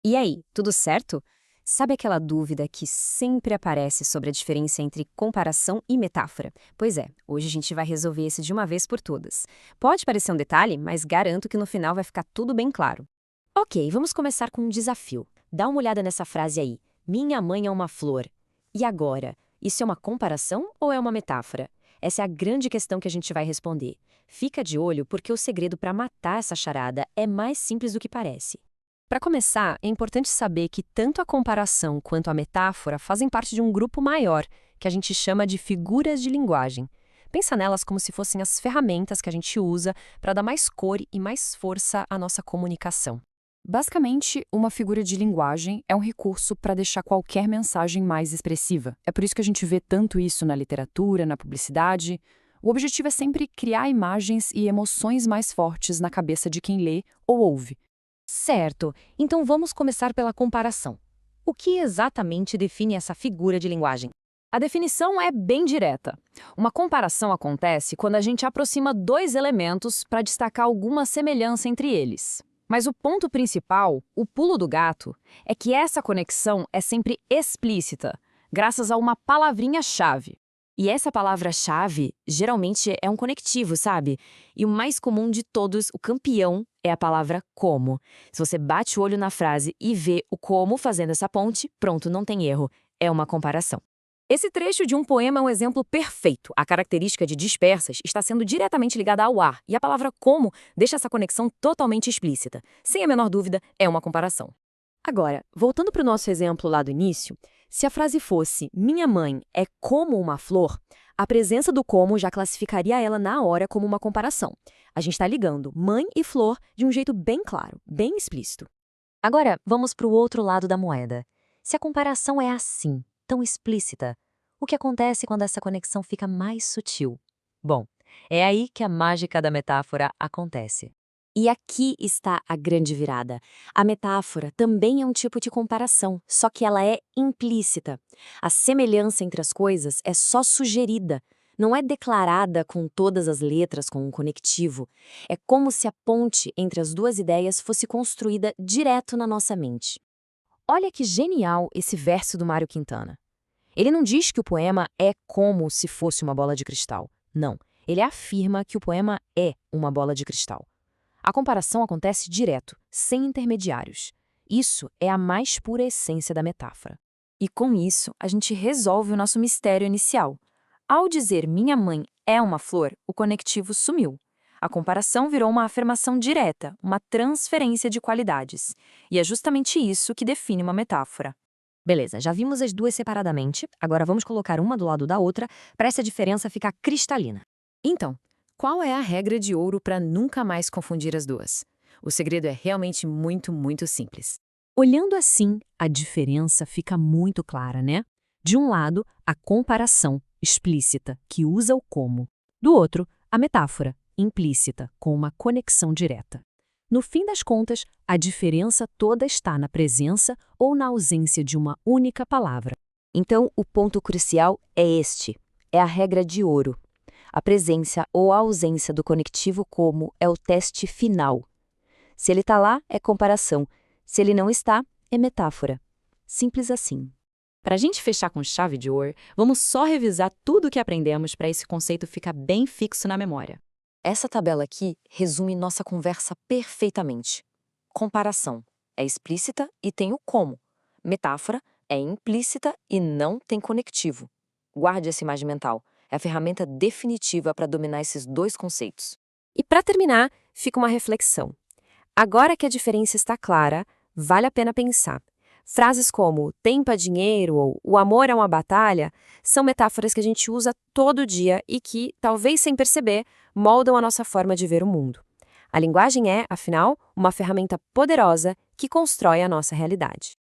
E aí, tudo certo? Sabe aquela dúvida que sempre aparece sobre a diferença entre comparação e metáfora? Pois é, hoje a gente vai resolver isso de uma vez por todas. Pode parecer um detalhe, mas garanto que no final vai ficar tudo bem claro. Ok, vamos começar com um desafio. Dá uma olhada nessa frase aí. Minha mãe é uma flor. E agora? Isso é uma comparação ou é uma metáfora? Essa é a grande questão que a gente vai responder. Fica de olho porque o segredo para matar essa charada é mais simples do que parece. Para começar, é importante saber que tanto a comparação quanto a metáfora fazem parte de um grupo maior, que a gente chama de figuras de linguagem. Pensa nelas como se fossem as ferramentas que a gente usa para dar mais cor e mais força à nossa comunicação. Basicamente, uma figura de linguagem é um recurso para deixar qualquer mensagem mais expressiva. É por isso que a gente vê tanto isso na literatura, na publicidade. O objetivo é sempre criar imagens e emoções mais fortes na cabeça de quem lê ou ouve. Certo, então vamos começar pela comparação. O que exatamente define essa figura de linguagem? A definição é bem direta. Uma comparação acontece quando a gente aproxima dois elementos para destacar alguma semelhança entre eles. Mas o ponto principal, o pulo do gato, é que essa conexão é sempre explícita, graças a uma palavrinha-chave. E essa palavra-chave geralmente é um conectivo, sabe? E o mais comum de todos, o campeão, é a palavra como. Se você bate o olho na frase e vê o como fazendo essa ponte, pronto, não tem erro. É uma comparação. Esse trecho de um poema é um exemplo perfeito. A característica de dispersas está sendo diretamente ligada ao ar, e a palavra como deixa essa conexão totalmente explícita. Sem a menor dúvida, é uma comparação. Agora, voltando para o nosso exemplo lá do início, se a frase fosse minha mãe é como uma flor, a presença do como já classificaria ela na hora como uma comparação. A gente está ligando mãe e flor de um jeito bem claro, bem explícito. Agora, vamos para o outro lado da moeda. Se a comparação é assim, tão explícita, o que acontece quando essa conexão fica mais sutil? Bom, é aí que a mágica da metáfora acontece. E aqui está a grande virada. A metáfora também é um tipo de comparação, só que ela é implícita. A semelhança entre as coisas é só sugerida, não é declarada com todas as letras com um conectivo. É como se a ponte entre as duas ideias fosse construída direto na nossa mente. Olha que genial esse verso do Mário Quintana. Ele não diz que o poema é como se fosse uma bola de cristal. Não, ele afirma que o poema é uma bola de cristal. A comparação acontece direto, sem intermediários. Isso é a mais pura essência da metáfora. E com isso, a gente resolve o nosso mistério inicial. Ao dizer minha mãe é uma flor, o conectivo sumiu. A comparação virou uma afirmação direta, uma transferência de qualidades. E é justamente isso que define uma metáfora. Beleza, já vimos as duas separadamente, agora vamos colocar uma do lado da outra para essa diferença ficar cristalina. Então, qual é a regra de ouro para nunca mais confundir as duas? O segredo é realmente muito simples. Olhando assim, a diferença fica muito clara, né? De um lado, a comparação explícita, que usa o como. Do outro, a metáfora implícita, com uma conexão direta. No fim das contas, a diferença toda está na presença ou na ausência de uma única palavra. Então, o ponto crucial é este: é a regra de ouro. A presença ou a ausência do conectivo como é o teste final. Se ele está lá, é comparação. Se ele não está, é metáfora. Simples assim. Para a gente fechar com chave de ouro, vamos só revisar tudo o que aprendemos para esse conceito ficar bem fixo na memória. Essa tabela aqui resume nossa conversa perfeitamente. Comparação é explícita e tem o como. Metáfora é implícita e não tem conectivo. Guarde essa imagem mental. É a ferramenta definitiva para dominar esses dois conceitos. E para terminar, fica uma reflexão. Agora que a diferença está clara, vale a pena pensar. Frases como tempo é dinheiro ou o amor é uma batalha são metáforas que a gente usa todo dia e que, talvez sem perceber, moldam a nossa forma de ver o mundo. A linguagem é, afinal, uma ferramenta poderosa que constrói a nossa realidade.